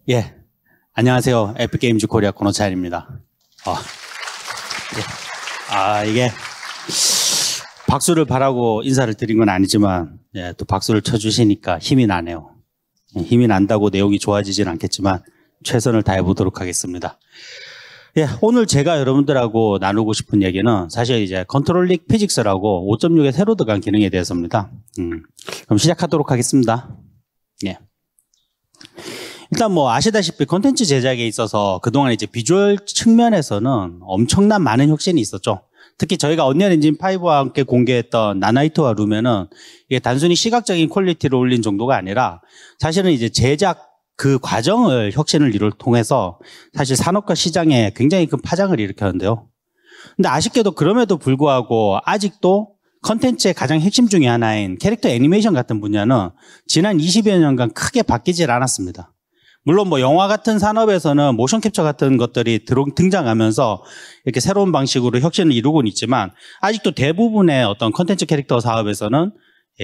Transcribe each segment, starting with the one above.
예, 안녕하세요. 에픽게임즈 코리아 권호찬입니다. 이게 박수를 바라고 인사를 드린 건 아니지만, 또 박수를 쳐주시니까 힘이 나네요. 힘이 난다고 내용이 좋아지진 않겠지만 최선을 다해보도록 하겠습니다. 오늘 제가 여러분들하고 나누고 싶은 얘기는 사실 이제 컨트롤릭 피직스라고 5.6에 새로 들어간 기능에 대해서입니다. 그럼 시작하도록 하겠습니다. 일단 뭐 아시다시피 콘텐츠 제작에 있어서 그동안 이제 비주얼 측면에서는 엄청난 많은 혁신이 있었죠. 특히 저희가 언리얼 엔진 5와 함께 공개했던 나나이트와 룸에는 이게 단순히 시각적인 퀄리티를 올린 정도가 아니라 사실은 이제 제작 그 과정을 혁신을 통해서 사실 산업과 시장에 굉장히 큰 파장을 일으켰는데요. 근데 아쉽게도 그럼에도 불구하고 아직도 컨텐츠의 가장 핵심 중에 하나인 캐릭터 애니메이션 같은 분야는 지난 20여 년간 크게 바뀌질 않았습니다. 물론 뭐 영화 같은 산업에서는 모션 캡처 같은 것들이 등장하면서 이렇게 새로운 방식으로 혁신을 이루고는 있지만 아직도 대부분의 어떤 컨텐츠 캐릭터 사업에서는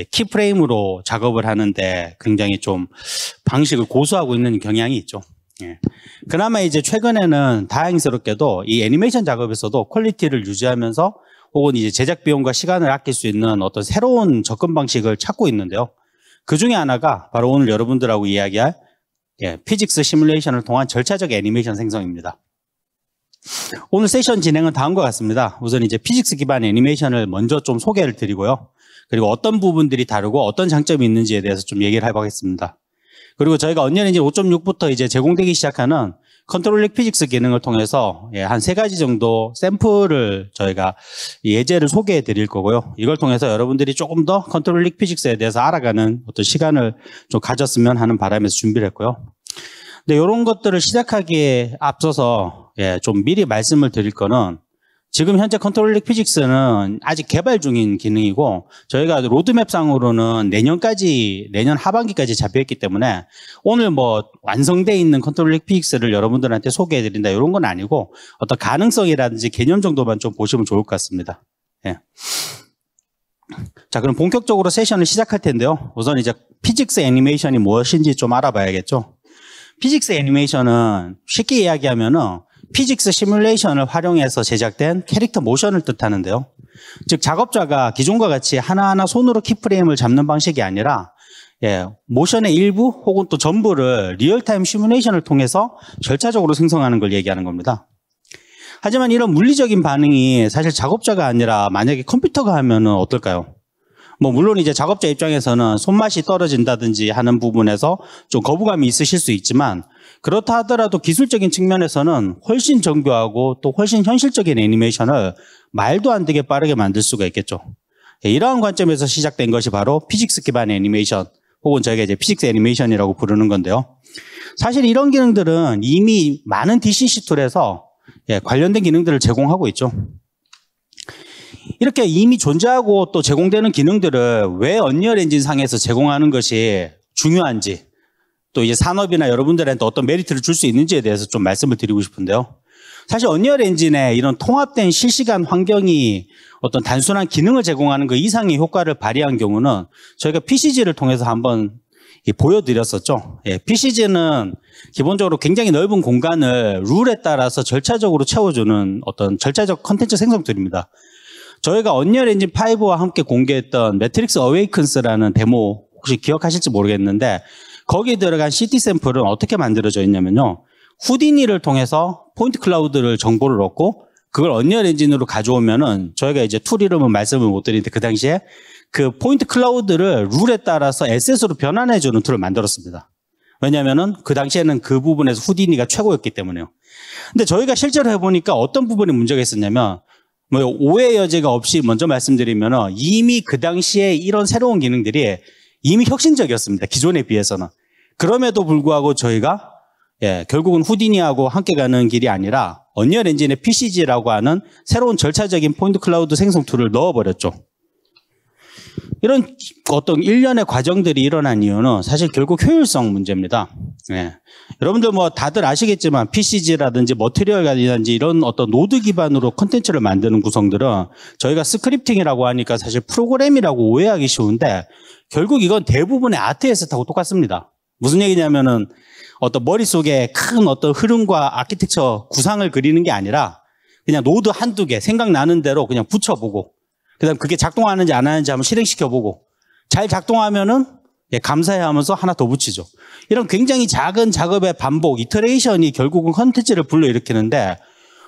키프레임으로 작업을 하는데 굉장히 좀 방식을 고수하고 있는 경향이 있죠. 그나마 이제 최근에는 다행스럽게도 이 애니메이션 작업에서도 퀄리티를 유지하면서 혹은 이제 제작 비용과 시간을 아낄 수 있는 어떤 새로운 접근 방식을 찾고 있는데요. 그 중에 하나가 바로 오늘 여러분들하고 이야기할 피직스 시뮬레이션을 통한 절차적 애니메이션 생성입니다. 오늘 세션 진행은 다음과 같습니다. 우선 이제 피직스 기반 애니메이션을 먼저 좀 소개를 드리고요. 그리고 어떤 부분들이 다르고 어떤 장점이 있는지에 대해서 좀 얘기를 해보겠습니다. 그리고 저희가 언리얼 엔진 5.6부터 이제 제공되기 시작하는 컨트롤릭 피직스 기능을 통해서 한 3가지 정도 샘플을 저희가 예제를 소개해 드릴 거고요. 이걸 통해서 여러분들이 조금 더 컨트롤릭 피직스에 대해서 알아가는 어떤 시간을 좀 가졌으면 하는 바람에서 준비를 했고요. 근데 이런 것들을 시작하기에 앞서서 좀 미리 말씀을 드릴 거는 지금 현재 컨트롤릭 피직스는 아직 개발 중인 기능이고 저희가 로드맵상으로는 내년 하반기까지 잡혀있기 때문에 오늘 뭐 완성되어 있는 컨트롤릭 피직스를 여러분들한테 소개해드린다 이런 건 아니고 어떤 가능성이라든지 개념 정도만 좀 보시면 좋을 것 같습니다. 자, 그럼 본격적으로 세션을 시작할 텐데요. 우선 이제 피직스 애니메이션이 무엇인지 좀 알아봐야겠죠. 피직스 애니메이션은 쉽게 이야기하면은 피직스 시뮬레이션을 활용해서 제작된 캐릭터 모션을 뜻하는데요. 즉 작업자가 기존과 같이 하나하나 손으로 키프레임을 잡는 방식이 아니라 모션의 일부 혹은 또 전부를 리얼타임 시뮬레이션을 통해서 절차적으로 생성하는 걸 얘기하는 겁니다. 하지만 이런 물리적인 반응이 사실 작업자가 아니라 만약에 컴퓨터가 하면 어떨까요? 뭐 물론 이제 작업자 입장에서는 손맛이 떨어진다든지 하는 부분에서 좀 거부감이 있으실 수 있지만 그렇다 하더라도 기술적인 측면에서는 훨씬 정교하고 또 훨씬 현실적인 애니메이션을 말도 안 되게 빠르게 만들 수가 있겠죠. 이러한 관점에서 시작된 것이 바로 피직스 기반 애니메이션 혹은 저희가 이제 피직스 애니메이션이라고 부르는 건데요. 사실 이런 기능들은 이미 많은 DCC 툴에서 관련된 기능들을 제공하고 있죠. 이렇게 이미 존재하고 또 제공되는 기능들을 왜 언리얼 엔진 상에서 제공하는 것이 중요한지 또 이제 산업이나 여러분들한테 어떤 메리트를 줄 수 있는지에 대해서 좀 말씀을 드리고 싶은데요. 사실 언리얼 엔진의 이런 통합된 실시간 환경이 어떤 단순한 기능을 제공하는 그 이상의 효과를 발휘한 경우는 저희가 PCG를 통해서 한번 보여드렸었죠. PCG는 기본적으로 굉장히 넓은 공간을 룰에 따라서 절차적으로 채워주는 어떤 절차적 컨텐츠 생성 툴입니다. 저희가 언리얼 엔진 5와 함께 공개했던 매트릭스 어웨이큰스라는 데모 혹시 기억하실지 모르겠는데 거기에 들어간 CT 샘플은 어떻게 만들어져 있냐면요. 후디니를 통해서 포인트 클라우드를 정보를 얻고 그걸 언리얼 엔진으로 가져오면은 저희가 이제 툴 이름은 말씀을 못 드리는데 그 당시에 그 포인트 클라우드를 룰에 따라서 SS로 변환해주는 툴을 만들었습니다. 왜냐면은 그 당시에는 그 부분에서 후디니가 최고였기 때문에요. 근데 저희가 실제로 해보니까 어떤 부분에 문제가 있었냐면 뭐 오해 여지가 없이 먼저 말씀드리면은 이미 그 당시에 이런 새로운 기능들이 이미 혁신적이었습니다. 기존에 비해서는. 그럼에도 불구하고 저희가 결국은 후디니하고 함께 가는 길이 아니라 언리얼 엔진의 PCG라고 하는 새로운 절차적인 포인트 클라우드 생성 툴을 넣어버렸죠. 이런 어떤 일련의 과정들이 일어난 이유는 사실 결국 효율성 문제입니다. 여러분들 뭐 다들 아시겠지만 PCG라든지 머티리얼이라든지 이런 어떤 노드 기반으로 컨텐츠를 만드는 구성들은 저희가 스크립팅이라고 하니까 사실 프로그램이라고 오해하기 쉬운데 결국 이건 대부분의 RTS 하고 똑같습니다. 무슨 얘기냐면은 어떤 머릿속에 큰 어떤 흐름과 아키텍처 구상을 그리는 게 아니라 그냥 노드 한두 개 생각나는 대로 그냥 붙여보고 그다음 그게 작동하는지 안 하는지 한번 실행시켜보고 잘 작동하면은 감사해 하면서 하나 더 붙이죠. 이런 굉장히 작은 작업의 반복, 이터레이션이 결국은 컨텐츠를 불러일으키는데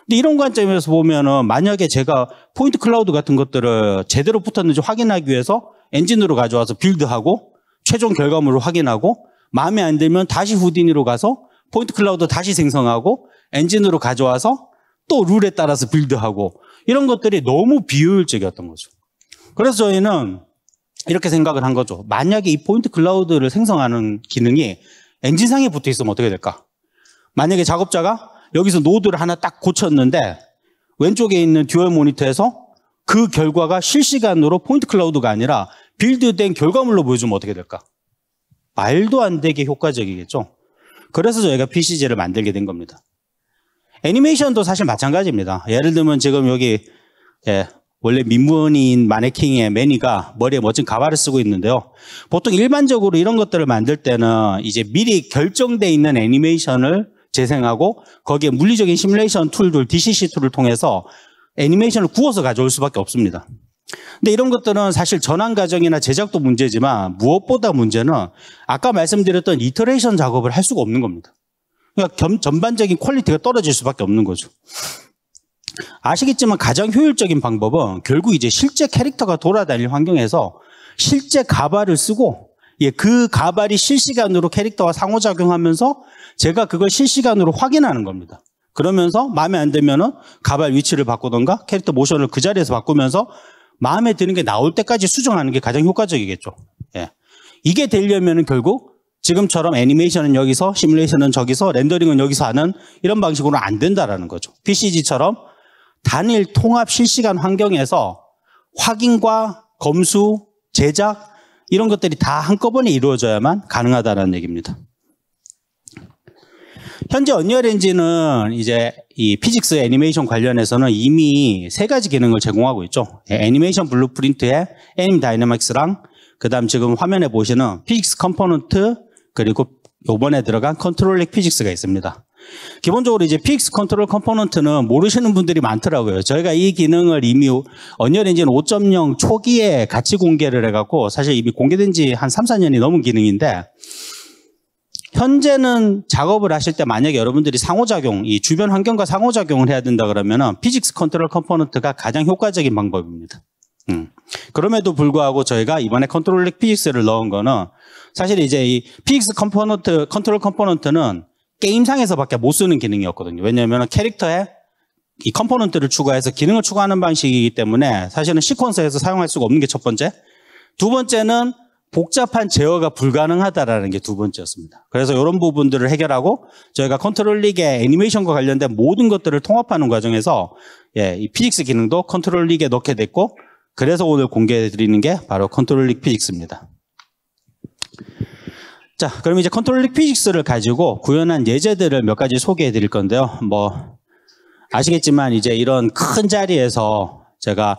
근데 이런 관점에서 보면은 만약에 제가 포인트 클라우드 같은 것들을 제대로 붙었는지 확인하기 위해서 엔진으로 가져와서 빌드하고 최종 결과물을 확인하고 마음에 안 들면 다시 후디니로 가서 포인트 클라우드 다시 생성하고 엔진으로 가져와서 또 룰에 따라서 빌드하고 이런 것들이 너무 비효율적이었던 거죠. 그래서 저희는 이렇게 생각을 한 거죠. 만약에 이 포인트 클라우드를 생성하는 기능이 엔진상에 붙어 있으면 어떻게 될까? 만약에 작업자가 여기서 노드를 하나 딱 고쳤는데 왼쪽에 있는 듀얼 모니터에서 그 결과가 실시간으로 포인트 클라우드가 아니라 빌드된 결과물로 보여주면 어떻게 될까? 말도 안 되게 효과적이겠죠. 그래서 저희가 PCG를 만들게 된 겁니다. 애니메이션도 사실 마찬가지입니다. 예를 들면 지금 여기 원래 민문인 마네킹의 매니가 머리에 멋진 가발을 쓰고 있는데요. 보통 일반적으로 이런 것들을 만들 때는 이제 미리 결정되어 있는 애니메이션을 재생하고 거기에 물리적인 시뮬레이션 툴들, DCC 툴을 통해서 애니메이션을 구워서 가져올 수밖에 없습니다. 근데 이런 것들은 사실 전환 과정이나 제작도 문제지만 무엇보다 문제는 아까 말씀드렸던 이터레이션 작업을 할 수가 없는 겁니다. 그러니까 전반적인 퀄리티가 떨어질 수밖에 없는 거죠. 아시겠지만 가장 효율적인 방법은 결국 이제 실제 캐릭터가 돌아다닐 환경에서 실제 가발을 쓰고 그 가발이 실시간으로 캐릭터와 상호작용하면서 제가 그걸 실시간으로 확인하는 겁니다. 그러면서 마음에 안 들면은 가발 위치를 바꾸던가 캐릭터 모션을 그 자리에서 바꾸면서 마음에 드는 게 나올 때까지 수정하는 게 가장 효과적이겠죠. 이게 되려면은 결국 지금처럼 애니메이션은 여기서, 시뮬레이션은 저기서, 렌더링은 여기서 하는 이런 방식으로는 안 된다라는 거죠. PCG처럼 단일 통합 실시간 환경에서 확인과 검수, 제작 이런 것들이 다 한꺼번에 이루어져야만 가능하다는 얘기입니다. 현재 언리얼 엔진은 이제 이 피직스 애니메이션 관련해서는 이미 3가지 기능을 제공하고 있죠. 애니메이션 블루프린트에 애님 다이내믹스랑 그다음 지금 화면에 보시는 피직스 컴포넌트 그리고 요번에 들어간 컨트롤릭 피직스가 있습니다. 기본적으로 이제 피직스 컨트롤 컴포넌트는 모르시는 분들이 많더라고요. 저희가 이 기능을 이미 언리얼 엔진 5.0 초기에 같이 공개를 해갖고 사실 이미 공개된 지 한 3, 4년이 넘은 기능인데 현재는 작업을 하실 때 만약에 여러분들이 상호작용, 이 주변 환경과 상호작용을 해야 된다 그러면은 피직스 컨트롤 컴포넌트가 가장 효과적인 방법입니다. 그럼에도 불구하고 저희가 이번에 컨트롤릭 피직스를 넣은 거는 사실 이제 이 피직스 컴포넌트, 컨트롤 컴포넌트는 게임상에서밖에 못 쓰는 기능이었거든요. 왜냐하면 캐릭터에 이 컴포넌트를 추가해서 기능을 추가하는 방식이기 때문에 사실은 시퀀서에서 사용할 수가 없는 게 첫 번째. 두 번째는 복잡한 제어가 불가능하다라는 게 두 번째였습니다. 그래서 이런 부분들을 해결하고 저희가 컨트롤릭의 애니메이션과 관련된 모든 것들을 통합하는 과정에서 이 피직스 기능도 컨트롤릭에 넣게 됐고 그래서 오늘 공개해 드리는 게 바로 컨트롤릭 피직스입니다. 자, 그럼 이제 컨트롤릭 피직스를 가지고 구현한 예제들을 몇 가지 소개해 드릴 건데요. 뭐 아시겠지만 이제 이런 큰 자리에서 제가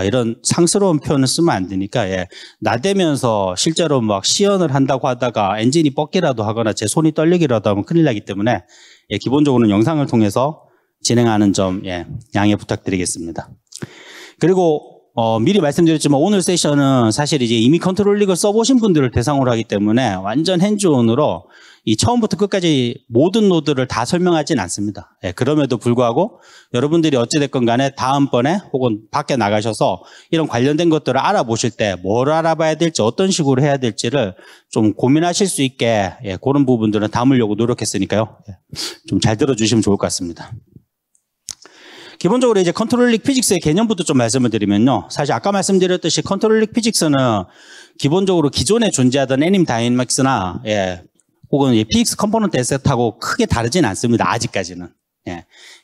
이런 상스러운 표현을 쓰면 안 되니까 나대면서 실제로 막 시연을 한다고 하다가 엔진이 뻗기라도 하거나 제 손이 떨리기라도 하면 큰일 나기 때문에 기본적으로는 영상을 통해서 진행하는 점 양해 부탁드리겠습니다. 그리고 미리 말씀드렸지만 오늘 세션은 사실 이제 이미 컨트롤릭을 써보신 분들을 대상으로 하기 때문에 완전 핸즈온으로 이 처음부터 끝까지 모든 노드를 다 설명하진 않습니다. 그럼에도 불구하고 여러분들이 어찌됐건 간에 다음번에 혹은 밖에 나가셔서 이런 관련된 것들을 알아보실 때 뭘 알아봐야 될지 어떤 식으로 해야 될지를 좀 고민하실 수 있게 그런 부분들은 담으려고 노력했으니까요. 좀 잘 들어주시면 좋을 것 같습니다. 기본적으로 이제 컨트롤릭 피직스의 개념부터 좀 말씀을 드리면요. 사실 아까 말씀드렸듯이 컨트롤릭 피직스는 기본적으로 기존에 존재하던 애님 다이내믹스나 혹은 피직스 컴포넌트 에셋하고 크게 다르진 않습니다. 아직까지는.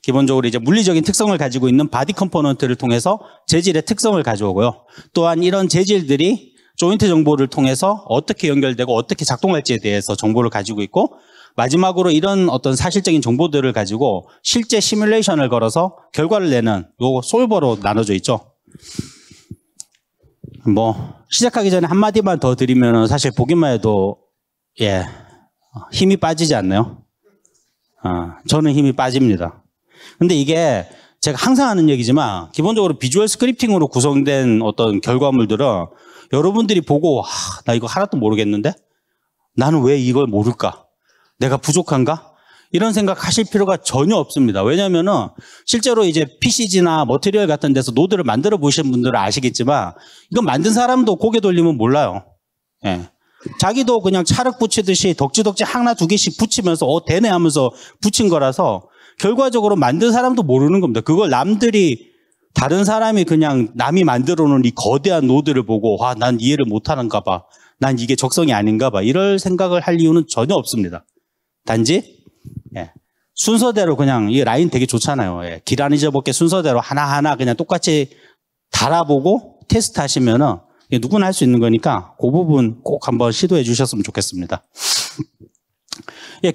기본적으로 이제 물리적인 특성을 가지고 있는 바디 컴포넌트를 통해서 재질의 특성을 가져오고요. 또한 이런 재질들이 조인트 정보를 통해서 어떻게 연결되고 어떻게 작동할지에 대해서 정보를 가지고 있고 마지막으로 이런 어떤 사실적인 정보들을 가지고 실제 시뮬레이션을 걸어서 결과를 내는 요 솔버로 나눠져 있죠. 뭐 시작하기 전에 한마디만 더 드리면 사실 보기만 해도 예, 힘이 빠지지 않나요? 저는 힘이 빠집니다. 근데 이게 제가 항상 하는 얘기지만 기본적으로 비주얼 스크립팅으로 구성된 어떤 결과물들은 여러분들이 보고 나 이거 하나도 모르겠는데? 나는 왜 이걸 모를까? 내가 부족한가? 이런 생각 하실 필요가 전혀 없습니다. 왜냐면은 실제로 이제 PCG나 머티리얼 같은 데서 노드를 만들어 보신 분들은 아시겠지만 이건 만든 사람도 고개 돌리면 몰라요. 예. 자기도 그냥 찰흙 붙이듯이 덕지덕지 하나 두 개씩 붙이면서 되네 하면서 붙인 거라서 결과적으로 만든 사람도 모르는 겁니다. 그걸 남들이 다른 사람이 그냥 남이 만들어 놓은 이 거대한 노드를 보고 난 이해를 못하는가 봐. 난 이게 적성이 아닌가 봐. 이럴 생각을 할 이유는 전혀 없습니다. 단지 순서대로 그냥 이 라인 되게 좋잖아요. 길 안 잊어먹게 순서대로 하나하나 그냥 똑같이 달아보고 테스트 하시면은 누구나 할 수 있는 거니까 그 부분 꼭 한번 시도해 주셨으면 좋겠습니다.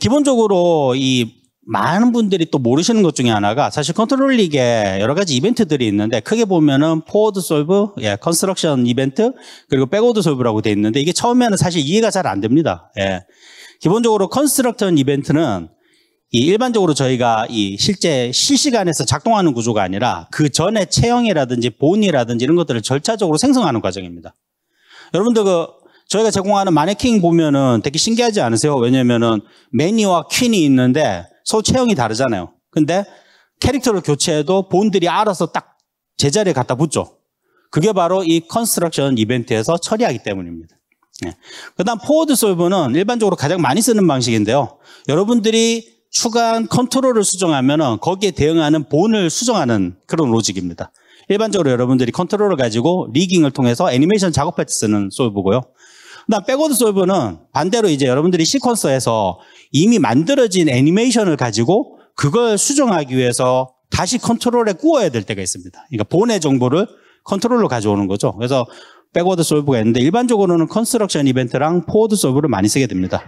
기본적으로 이 많은 분들이 또 모르시는 것 중에 하나가 사실 컨트롤 리그에 여러 가지 이벤트들이 있는데 크게 보면은 포워드 솔브, 컨스트럭션 이벤트 그리고 백워드 솔브라고 돼 있는데 이게 처음에는 사실 이해가 잘 안 됩니다. 기본적으로 컨스트럭션 이벤트는 일반적으로 저희가 실제 실시간에서 작동하는 구조가 아니라 그 전에 체형이라든지 본이라든지 이런 것들을 절차적으로 생성하는 과정입니다. 여러분들 저희가 제공하는 마네킹 보면은 되게 신기하지 않으세요? 왜냐면은 매니와 퀸이 있는데 서로 체형이 다르잖아요. 근데 캐릭터를 교체해도 본들이 알아서 딱 제자리에 갖다 붙죠. 그게 바로 이 컨스트럭션 이벤트에서 처리하기 때문입니다. 그 다음 포워드 솔브는 일반적으로 가장 많이 쓰는 방식인데요. 여러분들이 추가한 컨트롤을 수정하면은 거기에 대응하는 본을 수정하는 그런 로직입니다. 일반적으로 여러분들이 컨트롤을 가지고 리깅을 통해서 애니메이션 작업할 때 쓰는 솔브고요. 그다음 백워드 솔브는 반대로 이제 여러분들이 시퀀서에서 이미 만들어진 애니메이션을 가지고 그걸 수정하기 위해서 다시 컨트롤에 구워야 될 때가 있습니다. 그러니까 본의 정보를 컨트롤로 가져오는 거죠. 그래서 백워드 솔브가 있는데 일반적으로는 컨스트럭션 이벤트랑 포워드 솔브를 많이 쓰게 됩니다.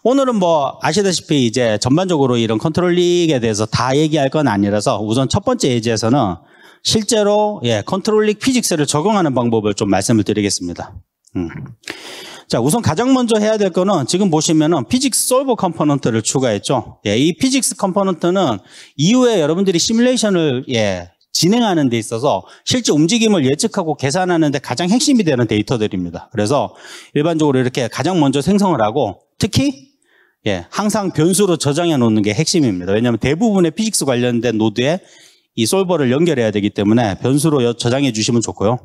오늘은 아시다시피 이제 전반적으로 이런 컨트롤 리그에 대해서 다 얘기할 건 아니라서 우선 첫 번째 예제에서는 실제로 컨트롤 리그 피직스를 적용하는 방법을 좀 말씀을 드리겠습니다. 자, 우선 가장 먼저 해야 될 거는 지금 보시면은 피직스 솔버 컴포넌트를 추가했죠. 이 피직스 컴포넌트는 이후에 여러분들이 시뮬레이션을 진행하는 데 있어서 실제 움직임을 예측하고 계산하는 데 가장 핵심이 되는 데이터들입니다. 그래서 일반적으로 이렇게 가장 먼저 생성을 하고 특히 항상 변수로 저장해 놓는 게 핵심입니다. 왜냐하면 대부분의 피직스 관련된 노드에 이 솔버를 연결해야 되기 때문에 변수로 저장해 주시면 좋고요.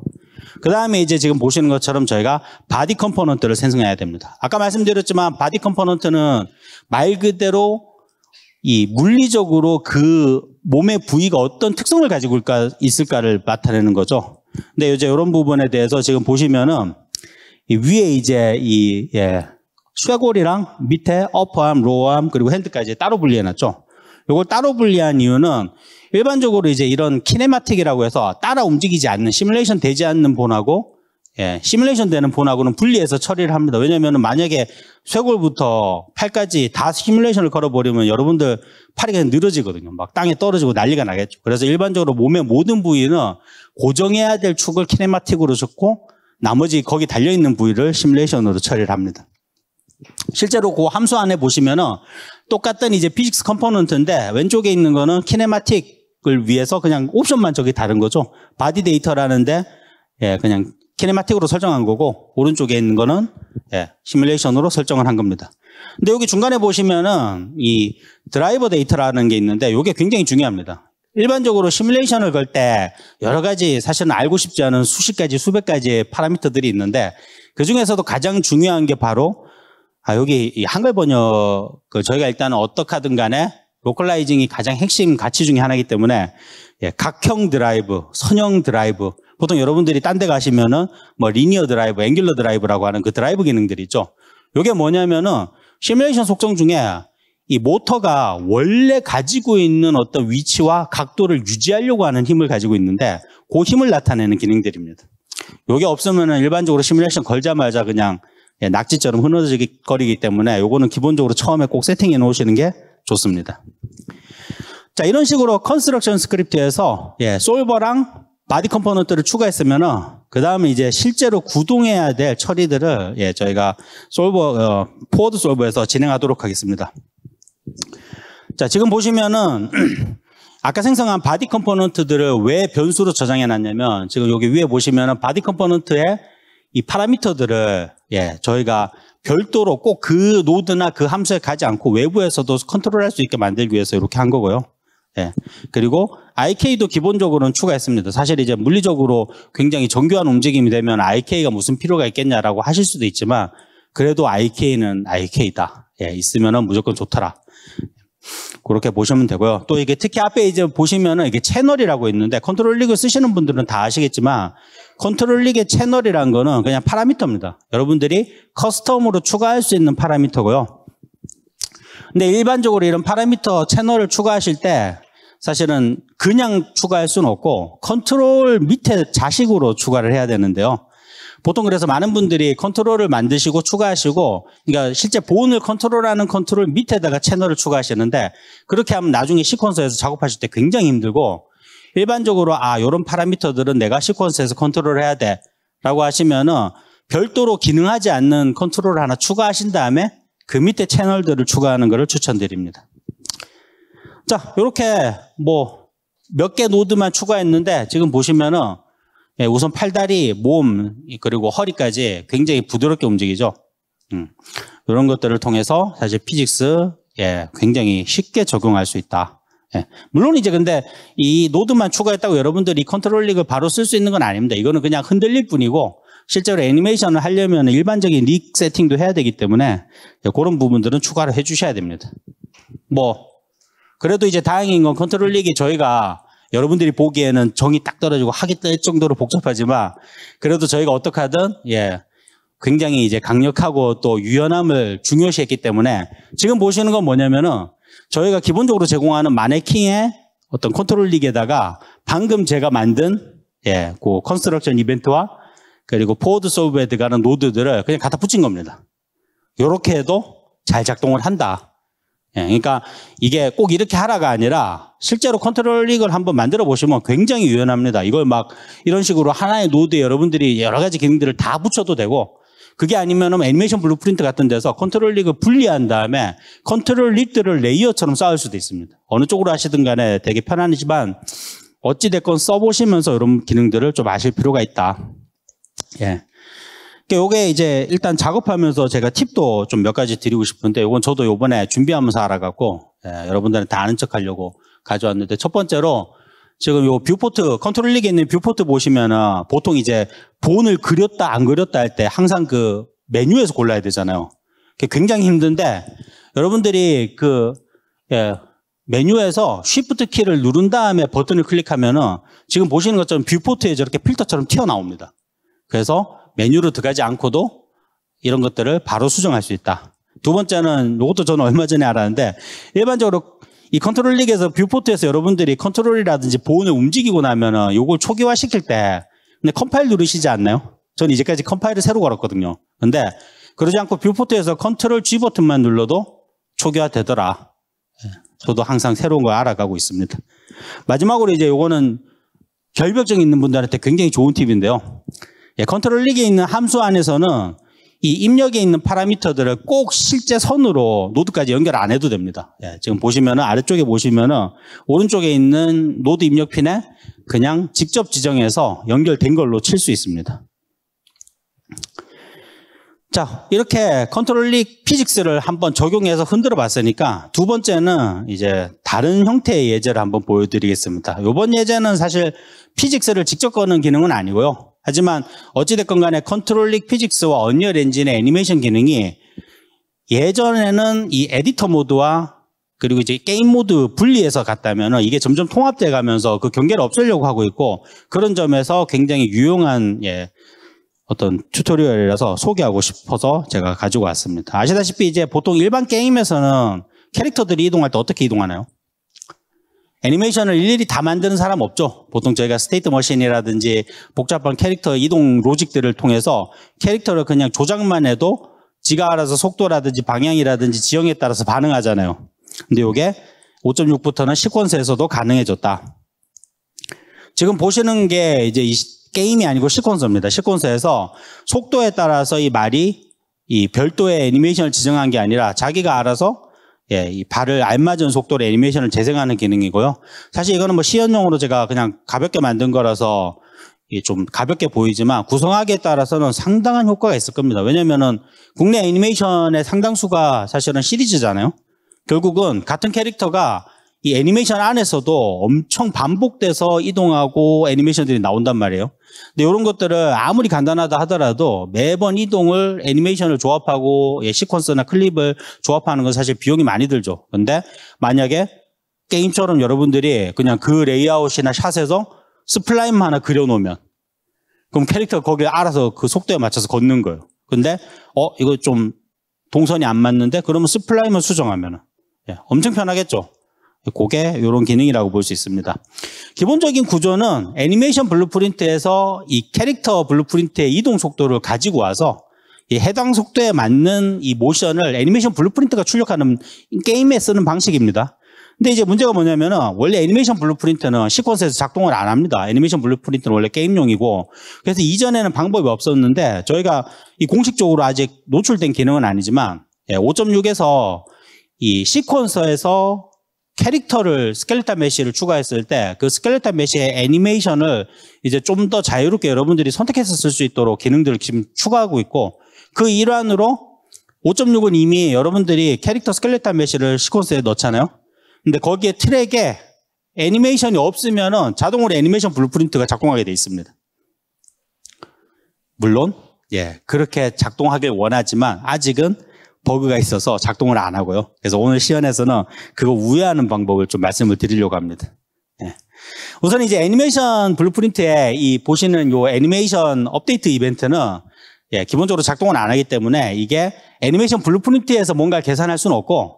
그 다음에 이제 지금 보시는 것처럼 저희가 바디 컴포넌트를 생성해야 됩니다. 아까 말씀드렸지만 바디 컴포넌트는 말 그대로 이 물리적으로 그 몸의 부위가 어떤 특성을 가지고 있을까를 나타내는 거죠. 근데 이제 이런 부분에 대해서 지금 보시면은 이 위에 이제 쇄골이랑 밑에 어퍼암, 로어암 그리고 핸드까지 따로 분리해놨죠. 이걸 따로 분리한 이유는 일반적으로 이제 이런 키네마틱이라고 해서 따라 움직이지 않는 시뮬레이션 되지 않는 본하고 시뮬레이션 되는 본하고는 분리해서 처리를 합니다. 왜냐하면 만약에 쇄골부터 팔까지 다 시뮬레이션을 걸어버리면 여러분들 팔이 그냥 늘어지거든요. 막 땅에 떨어지고 난리가 나겠죠. 그래서 일반적으로 몸의 모든 부위는 고정해야 될 축을 키네마틱으로 적고 나머지 거기 달려있는 부위를 시뮬레이션으로 처리를 합니다. 실제로 그 함수 안에 보시면은 똑같은 이제 피직스 컴포넌트인데 왼쪽에 있는 거는 키네마틱을 위해서 그냥 옵션만 저기 다른 거죠. 바디 데이터라는데 그냥 키네마틱으로 설정한 거고 오른쪽에 있는 거는 시뮬레이션으로 설정을 한 겁니다. 근데 여기 중간에 보시면은 이 드라이버 데이터라는 게 있는데 이게 굉장히 중요합니다. 일반적으로 시뮬레이션을 걸 때 여러 가지 사실은 알고 싶지 않은 수십 가지 수백 가지의 파라미터들이 있는데 그 중에서도 가장 중요한 게 바로 여기 이 한글 번역을 저희가 일단은 어떻게 하든 간에 로컬라이징이 가장 핵심 가치 중에 하나이기 때문에 각형 드라이브, 선형 드라이브 보통 여러분들이 딴 데 가시면은 리니어 드라이브, 앵귤러 드라이브라고 하는 그 드라이브 기능들이 있죠. 이게 뭐냐면은 시뮬레이션 속성 중에 이 모터가 원래 가지고 있는 어떤 위치와 각도를 유지하려고 하는 힘을 가지고 있는데 그 힘을 나타내는 기능들입니다. 이게 없으면은 일반적으로 시뮬레이션 걸자마자 그냥 낙지처럼 흐느적거리기 때문에 요거는 기본적으로 처음에 꼭 세팅해 놓으시는 게 좋습니다. 자, 이런 식으로 컨스트럭션 스크립트에서 솔버랑 바디 컴포넌트를 추가했으면은 그 다음에 이제 실제로 구동해야 될 처리들을 저희가 포워드 솔버에서 진행하도록 하겠습니다. 자, 지금 보시면은 아까 생성한 바디 컴포넌트들을 왜 변수로 저장해 놨냐면 지금 여기 위에 보시면은 바디 컴포넌트의 이 파라미터들을 저희가 별도로 꼭 그 노드나 그 함수에 가지 않고 외부에서도 컨트롤할 수 있게 만들기 위해서 이렇게 한 거고요. 그리고 IK도 기본적으로는 추가했습니다. 사실 이제 물리적으로 굉장히 정교한 움직임이 되면 IK가 무슨 필요가 있겠냐라고 하실 수도 있지만 그래도 IK는 IK다. 있으면은 무조건 좋더라. 그렇게 보시면 되고요. 또 이게 특히 앞에 이제 보시면은 이게 채널이라고 있는데 컨트롤 리그 쓰시는 분들은 다 아시겠지만 컨트롤 리그의 채널이라는 거는 그냥 파라미터입니다. 여러분들이 커스텀으로 추가할 수 있는 파라미터고요. 근데 일반적으로 이런 파라미터 채널을 추가하실 때 사실은 그냥 추가할 수는 없고 컨트롤 밑에 자식으로 추가를 해야 되는데요. 보통 그래서 많은 분들이 컨트롤을 만드시고 추가하시고 그러니까 실제 본을 컨트롤하는 컨트롤 밑에다가 채널을 추가하시는데 그렇게 하면 나중에 시퀀서에서 작업하실 때 굉장히 힘들고 일반적으로 이런 파라미터들은 내가 시퀀스에서 컨트롤 해야 돼 라고 하시면은 별도로 기능하지 않는 컨트롤을 하나 추가하신 다음에 그 밑에 채널들을 추가하는 것을 추천드립니다. 자, 이렇게 뭐 몇 개 노드만 추가했는데 지금 보시면은 우선 팔다리, 몸, 그리고 허리까지 굉장히 부드럽게 움직이죠. 이런 것들을 통해서 사실 피직스 굉장히 쉽게 적용할 수 있다. 물론 이제 근데 이 노드만 추가했다고 여러분들이 컨트롤 릭을 바로 쓸 수 있는 건 아닙니다. 이거는 그냥 흔들릴 뿐이고 실제로 애니메이션을 하려면 일반적인 릭 세팅도 해야 되기 때문에 그런 부분들은 추가를 해 주셔야 됩니다. 뭐 그래도 이제 다행인 건 컨트롤 릭이 저희가 여러분들이 보기에는 정이 딱 떨어지고 하기 뗄 정도로 복잡하지만 그래도 저희가 어떻게 하든 굉장히 이제 강력하고 또 유연함을 중요시했기 때문에 지금 보시는 건 뭐냐면은 저희가 기본적으로 제공하는 마네킹의 어떤 컨트롤 릭에다가 방금 제가 만든 그 컨스트럭션 이벤트와 그리고 포워드 솔브에 들어가는 노드들을 그냥 갖다 붙인 겁니다. 이렇게 해도 잘 작동을 한다. 그러니까 이게 꼭 이렇게 하라가 아니라 실제로 컨트롤 릭을 한번 만들어 보시면 굉장히 유연합니다. 이걸 막 이런 식으로 하나의 노드에 여러분들이 여러 가지 기능들을 다 붙여도 되고 그게 아니면은 애니메이션 블루프린트 같은 데서 컨트롤 릭을 분리한 다음에 컨트롤 릭들을 레이어처럼 쌓을 수도 있습니다. 어느 쪽으로 하시든 간에 되게 편하지만 어찌됐건 써보시면서 이런 기능들을 좀 아실 필요가 있다. 요게 이제 일단 작업하면서 제가 팁도 좀 몇 가지 드리고 싶은데 요건 저도 요번에 준비하면서 알아갖고 여러분들한테 아는 척 하려고 가져왔는데 첫 번째로 지금 요 뷰포트 컨트롤 릭에 있는 뷰포트 보시면은 보통 이제 본을 그렸다 안 그렸다 할 때 항상 그 메뉴에서 골라야 되잖아요. 그게 굉장히 힘든데 여러분들이 메뉴에서 쉬프트 키를 누른 다음에 버튼을 클릭하면은 지금 보시는 것처럼 뷰포트에 저렇게 필터처럼 튀어나옵니다. 그래서 메뉴로 들어가지 않고도 이런 것들을 바로 수정할 수 있다. 두 번째는 이것도 저는 얼마 전에 알았는데 일반적으로 이 컨트롤 릭에서 뷰포트에서 여러분들이 컨트롤이라든지 보온을 움직이고 나면은 이걸 초기화 시킬 때 근데 컴파일 누르시지 않나요? 저는 이제까지 컴파일을 새로 걸었거든요. 근데 그러지 않고 뷰포트에서 컨트롤 G 버튼만 눌러도 초기화 되더라. 저도 항상 새로운 걸 알아가고 있습니다. 마지막으로 이제 요거는 결벽증 있는 분들한테 굉장히 좋은 팁인데요. 컨트롤 릭에 있는 함수 안에서는 이 입력에 있는 파라미터들을 꼭 실제 선으로 노드까지 연결 안 해도 됩니다. 지금 보시면은 아래쪽에 보시면은 오른쪽에 있는 노드 입력 핀에 그냥 직접 지정해서 연결된 걸로 칠 수 있습니다. 자, 이렇게 컨트롤 릭 피직스를 한번 적용해서 흔들어 봤으니까 두 번째는 이제 다른 형태의 예제를 한번 보여드리겠습니다. 이번 예제는 사실 피직스를 직접 거는 기능은 아니고요. 하지만 어찌됐건 간에 컨트롤 릭 피직스와 언리얼 엔진의 애니메이션 기능이 예전에는 이 에디터 모드와 그리고 이제 게임 모드 분리해서 갔다면 이게 점점 통합돼 가면서 그 경계를 없애려고 하고 있고 그런 점에서 굉장히 유용한 어떤 튜토리얼이라서 소개하고 싶어서 제가 가지고 왔습니다. 아시다시피 이제 보통 일반 게임에서는 캐릭터들이 이동할 때 어떻게 이동하나요? 애니메이션을 일일이 다 만드는 사람 없죠. 보통 저희가 스테이트 머신이라든지 복잡한 캐릭터 이동 로직들을 통해서 캐릭터를 그냥 조작만 해도 지가 알아서 속도라든지 방향이라든지 지형에 따라서 반응하잖아요. 근데 이게 5.6부터는 시퀀스에서도 가능해졌다. 지금 보시는 게 이제 이 게임이 아니고 시퀀서입니다. 시퀀서에서 속도에 따라서 이 말이 이 별도의 애니메이션을 지정한 게 아니라 자기가 알아서 이 발을 알맞은 속도로 애니메이션을 재생하는 기능이고요. 사실 이거는 뭐 시연용으로 제가 그냥 가볍게 만든 거라서 좀 가볍게 보이지만 구성하기에 따라서는 상당한 효과가 있을 겁니다. 왜냐면은 국내 애니메이션의 상당수가 사실은 시리즈잖아요. 결국은 같은 캐릭터가 이 애니메이션 안에서도 엄청 반복돼서 이동하고 애니메이션들이 나온단 말이에요. 근데 이런 것들을 아무리 간단하다 하더라도 매번 이동을 애니메이션을 조합하고 시퀀서나 클립을 조합하는 건 사실 비용이 많이 들죠. 근데 만약에 게임처럼 여러분들이 그냥 그 레이아웃이나 샷에서 스플라임 하나 그려놓으면 그럼 캐릭터가 거기에 알아서 그 속도에 맞춰서 걷는 거예요. 근데 이거 좀 동선이 안 맞는데 그러면 스플라임을 수정하면 엄청 편하겠죠. 그게 이런 기능이라고 볼 수 있습니다. 기본적인 구조는 애니메이션 블루프린트에서 이 캐릭터 블루프린트의 이동 속도를 가지고 와서 이 해당 속도에 맞는 이 모션을 애니메이션 블루프린트가 출력하는 게임에 쓰는 방식입니다. 근데 이제 문제가 뭐냐면은 원래 애니메이션 블루프린트는 시퀀스에서 작동을 안 합니다. 애니메이션 블루프린트는 원래 게임용이고 그래서 이전에는 방법이 없었는데 저희가 이 공식적으로 아직 노출된 기능은 아니지만 5.6에서 이 시퀀서에서 캐릭터를 스켈레톤 메쉬를 추가했을 때 그 스켈레톤 메쉬의 애니메이션을 이제 좀 더 자유롭게 여러분들이 선택해서 쓸 수 있도록 기능들을 지금 추가하고 있고 그 일환으로 5.6은 이미 여러분들이 캐릭터 스켈레톤 메쉬를 시퀀스에 넣잖아요. 근데 거기에 트랙에 애니메이션이 없으면은 자동으로 애니메이션 블루프린트가 작동하게 돼 있습니다. 물론 그렇게 작동하길 원하지만 아직은 버그가 있어서 작동을 안 하고요. 그래서 오늘 시연에서는 그거 우회하는 방법을 좀 말씀을 드리려고 합니다. 우선 이제 애니메이션 블루프린트에 이 보시는 요 애니메이션 업데이트 이벤트는 기본적으로 작동을 안 하기 때문에 이게 애니메이션 블루프린트에서 뭔가를 계산할 수는 없고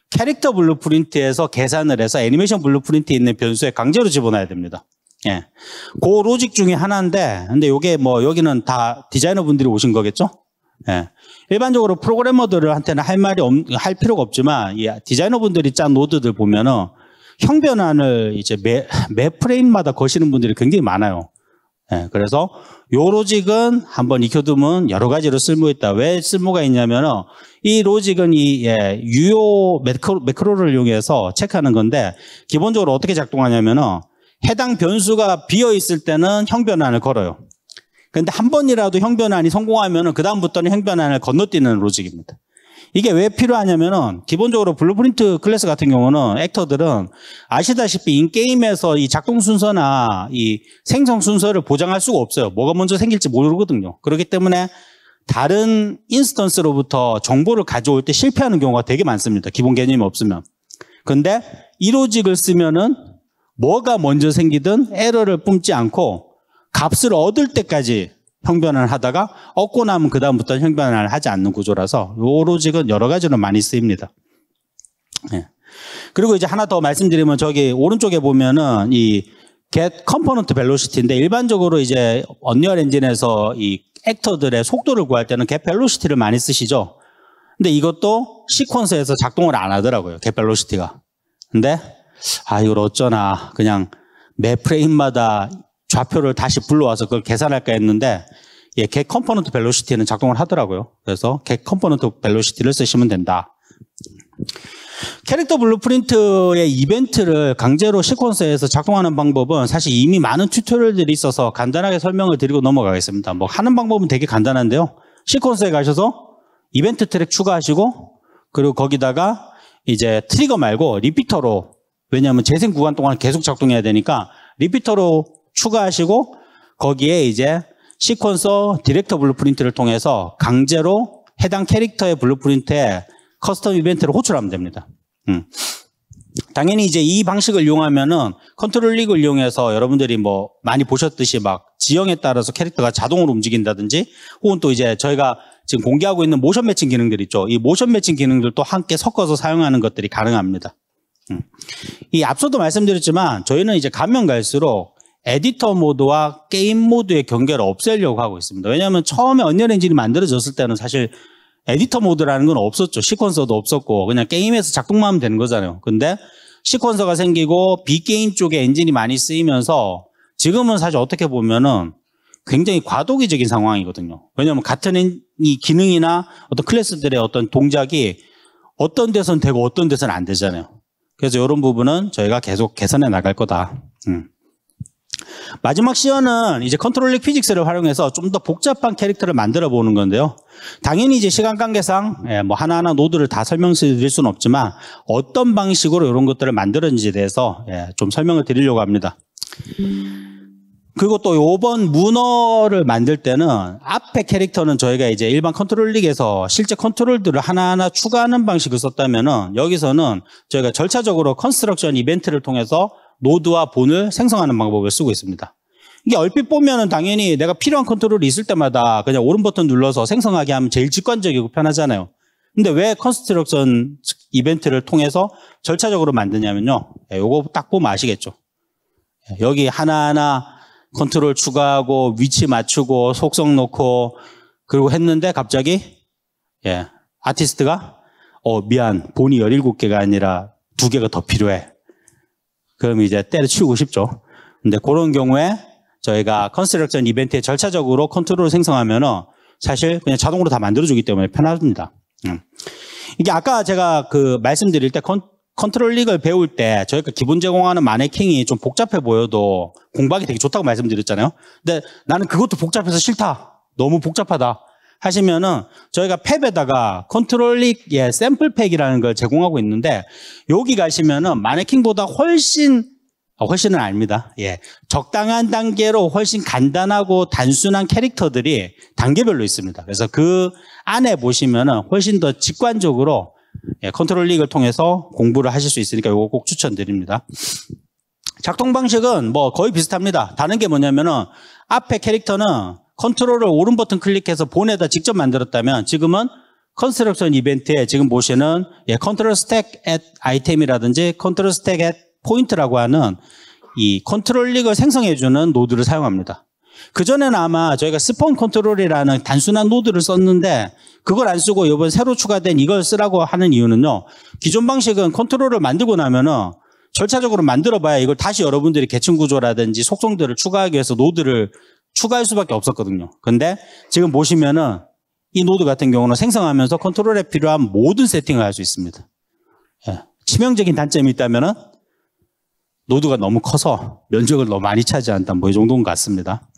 캐릭터 블루프린트에서 계산을 해서 애니메이션 블루프린트에 있는 변수에 강제로 집어넣어야 됩니다. 그 로직 중에 하나인데 근데 요게 뭐 여기는 다 디자이너 분들이 오신 거겠죠? 일반적으로 프로그래머들한테는 할 필요가 없지만 이 디자이너분들이 짠 노드들 보면은 형 변환을 이제 매 프레임마다 거시는 분들이 굉장히 많아요. 그래서 요 로직은 한번 익혀두면 여러 가지로 쓸모 있다. 왜 쓸모가 있냐면은 이 로직은 이 유효 매크로를 이용해서 체크하는 건데 기본적으로 어떻게 작동하냐면은 해당 변수가 비어 있을 때는 형 변환을 걸어요. 근데 한 번이라도 형 변환이 성공하면은 그다음부터는 형 변환을 건너뛰는 로직입니다. 이게 왜 필요하냐면은 기본적으로 블루프린트 클래스 같은 경우는 액터들은 아시다시피 인게임에서 이 작동 순서나 이 생성 순서를 보장할 수가 없어요. 뭐가 먼저 생길지 모르거든요. 그렇기 때문에 다른 인스턴스로부터 정보를 가져올 때 실패하는 경우가 되게 많습니다. 기본 개념이 없으면. 근데 이 로직을 쓰면은 뭐가 먼저 생기든 에러를 뿜지 않고 값을 얻을 때까지 형변환을 하다가 얻고 나면 그 다음부터는 형변환을 하지 않는 구조라서 요 로직은 여러 가지로 많이 쓰입니다. 그리고 이제 하나 더 말씀드리면 저기 오른쪽에 보면은 이 get component velocity인데 일반적으로 이제 언리얼 엔진에서 이 액터들의 속도를 구할 때는 get velocity를 많이 쓰시죠. 근데 이것도 시퀀서에서 작동을 안 하더라고요. get velocity가. 근데 이걸 어쩌나 그냥 매 프레임마다 좌표를 다시 불러와서 그걸 계산할까 했는데 get component velocity는 작동을 하더라고요. 그래서 get component velocity를 쓰시면 된다. 캐릭터 블루프린트의 이벤트를 강제로 시퀀서에서 작동하는 방법은 사실 이미 많은 튜토리얼들이 있어서 간단하게 설명을 드리고 넘어가겠습니다. 뭐 하는 방법은 되게 간단한데요. 시퀀서에 가셔서 이벤트 트랙 추가하시고 그리고 거기다가 이제 트리거 말고 리피터로 왜냐하면 재생 구간 동안 계속 작동해야 되니까 리피터로 추가하시고 거기에 이제 시퀀서 디렉터 블루프린트를 통해서 강제로 해당 캐릭터의 블루프린트에 커스텀 이벤트를 호출하면 됩니다. 당연히 이제 이 방식을 이용하면은 컨트롤 릭을 이용해서 여러분들이 뭐 많이 보셨듯이 막 지형에 따라서 캐릭터가 자동으로 움직인다든지 혹은 또 이제 저희가 지금 공개하고 있는 모션 매칭 기능들 있죠. 이 모션 매칭 기능들도 함께 섞어서 사용하는 것들이 가능합니다. 이 앞서도 말씀드렸지만 저희는 이제 가면 갈수록 에디터 모드와 게임 모드의 경계를 없애려고 하고 있습니다. 왜냐하면 처음에 언리얼 엔진이 만들어졌을 때는 사실 에디터 모드라는 건 없었죠. 시퀀서도 없었고 그냥 게임에서 작동만 하면 되는 거잖아요. 근데 시퀀서가 생기고 빅게임 쪽에 엔진이 많이 쓰이면서 지금은 사실 어떻게 보면은 굉장히 과도기적인 상황이거든요. 왜냐하면 같은 이 기능이나 어떤 클래스들의 어떤 동작이 어떤 데선 되고 어떤 데서는 안 되잖아요. 그래서 이런 부분은 저희가 계속 개선해 나갈 거다. 마지막 시연은 이제 컨트롤링 피직스를 활용해서 좀 더 복잡한 캐릭터를 만들어 보는 건데요. 당연히 이제 시간 관계상 뭐 하나하나 노드를 다 설명드릴 수는 없지만 어떤 방식으로 이런 것들을 만들었는지에 대해서 좀 설명을 드리려고 합니다. 그리고 또 이번 문어를 만들 때는 앞에 캐릭터는 저희가 이제 일반 컨트롤링에서 실제 컨트롤들을 하나하나 추가하는 방식을 썼다면은 여기서는 저희가 절차적으로 컨스트럭션 이벤트를 통해서 노드와 본을 생성하는 방법을 쓰고 있습니다. 이게 얼핏 보면은 당연히 내가 필요한 컨트롤이 있을 때마다 그냥 오른 버튼 눌러서 생성하게 하면 제일 직관적이고 편하잖아요. 근데 왜 컨스트럭션 이벤트를 통해서 절차적으로 만드냐면요. 요거 딱 보면 아시겠죠. 여기 하나하나 컨트롤 추가하고 위치 맞추고 속성 넣고 그리고 했는데 갑자기 아티스트가 미안 본이 17개가 아니라 2개가 더 필요해. 그럼 이제 때려치우고 싶죠. 근데 그런 경우에 저희가 컨스트럭션 이벤트에 절차적으로 컨트롤을 생성하면은 사실 그냥 자동으로 다 만들어주기 때문에 편합니다. 이게 아까 제가 말씀드릴 때 컨트롤링을 배울 때 저희가 기본 제공하는 마네킹이 좀 복잡해 보여도 공부하기 되게 좋다고 말씀드렸잖아요. 근데 나는 그것도 복잡해서 싫다. 너무 복잡하다. 하시면은 저희가 탭에다가 컨트롤링 샘플팩이라는 걸 제공하고 있는데 여기 가시면은 마네킹보다 훨씬은 아닙니다. 적당한 단계로 훨씬 간단하고 단순한 캐릭터들이 단계별로 있습니다. 그래서 그 안에 보시면은 훨씬 더 직관적으로 컨트롤링을 통해서 공부를 하실 수 있으니까 이거 꼭 추천드립니다. 작동 방식은 뭐 거의 비슷합니다. 다른 게 뭐냐면은 앞에 캐릭터는 컨트롤을 오른 버튼 클릭해서 본에다 직접 만들었다면 지금은 컨스트럭션 이벤트에 지금 보시는 컨트롤 스택 앳 아이템이라든지 컨트롤 스택 앳 포인트라고 하는 이 컨트롤링을 생성해주는 노드를 사용합니다. 그전에는 아마 저희가 스폰 컨트롤이라는 단순한 노드를 썼는데 그걸 안 쓰고 이번 새로 추가된 이걸 쓰라고 하는 이유는요. 기존 방식은 컨트롤을 만들고 나면은 절차적으로 만들어봐야 이걸 다시 여러분들이 계층 구조라든지 속성들을 추가하기 위해서 노드를 추가할 수밖에 없었거든요. 근데 지금 보시면은 이 노드 같은 경우는 생성하면서 컨트롤에 필요한 모든 세팅을 할 수 있습니다. 치명적인 단점이 있다면은 노드가 너무 커서 면적을 너무 많이 차지한다. 뭐 이 정도인 것 같습니다.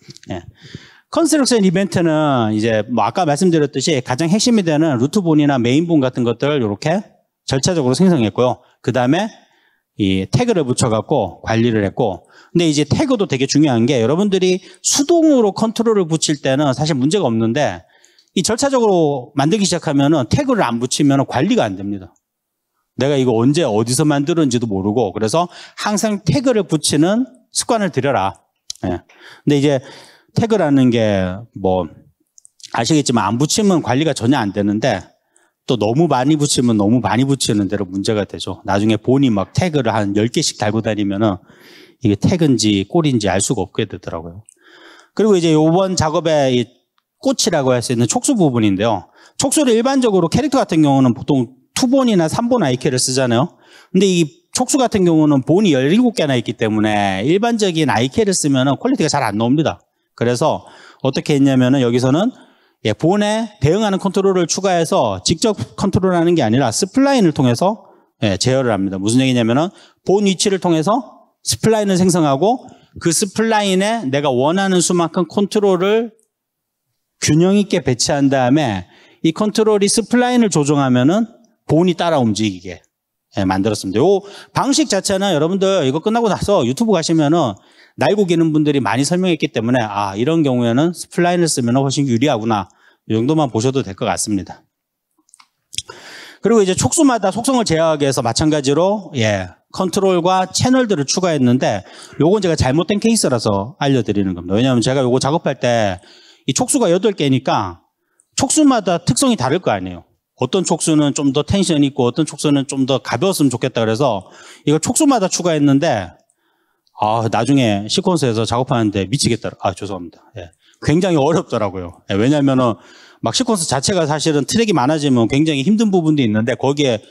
컨스트럭션 이벤트는 이제 뭐 아까 말씀드렸듯이 가장 핵심이 되는 루트본이나 메인본 같은 것들을 이렇게 절차적으로 생성했고요. 그 다음에 이 태그를 붙여갖고 관리를 했고, 근데 이제 태그도 되게 중요한 게 여러분들이 수동으로 컨트롤을 붙일 때는 사실 문제가 없는데 이 절차적으로 만들기 시작하면은 태그를 안 붙이면 관리가 안 됩니다. 내가 이거 언제 어디서 만들었는지도 모르고 그래서 항상 태그를 붙이는 습관을 들여라. 근데 이제 태그라는 게 뭐 아시겠지만 안 붙이면 관리가 전혀 안 되는데 또 너무 많이 붙이면 너무 많이 붙이는 대로 문제가 되죠. 나중에 본이 막 태그를 한 10개씩 달고 다니면은 이게 태그인지 꼴인지 알 수가 없게 되더라고요. 그리고 이제 이번 작업의 이 꽃이라고 할 수 있는 촉수 부분인데요. 촉수를 일반적으로 캐릭터 같은 경우는 보통 2본이나 3본 아이케를 쓰잖아요. 근데 이 촉수 같은 경우는 본이 17개나 있기 때문에 일반적인 아이케를 쓰면 퀄리티가 잘 안 나옵니다. 그래서 어떻게 했냐면은 여기서는 본에 대응하는 컨트롤을 추가해서 직접 컨트롤하는 게 아니라 스플라인을 통해서 제어를 합니다. 무슨 얘기냐면은 본 위치를 통해서 스플라인을 생성하고 그 스플라인에 내가 원하는 수만큼 컨트롤을 균형 있게 배치한 다음에 이 컨트롤이 스플라인을 조정하면은 본이 따라 움직이게 만들었습니다. 이 방식 자체는 여러분들 이거 끝나고 나서 유튜브 가시면은 날고 기는 분들이 많이 설명했기 때문에 이런 경우에는 스플라인을 쓰면 훨씬 유리하구나. 이 정도만 보셔도 될 것 같습니다. 그리고 이제 촉수마다 속성을 제어하기 위해서 마찬가지로 컨트롤과 채널들을 추가했는데 요건 제가 잘못된 케이스라서 알려드리는 겁니다. 왜냐하면 제가 요거 작업할 때 이 촉수가 8개니까 촉수마다 특성이 다를 거 아니에요. 어떤 촉수는 좀 더 텐션이 있고 어떤 촉수는 좀 더 가벼웠으면 좋겠다 그래서 이걸 촉수마다 추가했는데 나중에 시퀀스에서 작업하는데 미치겠다. 죄송합니다. 굉장히 어렵더라고요. 왜냐하면은 막 시퀀스 자체가 사실은 트랙이 많아지면 굉장히 힘든 부분도 있는데 거기에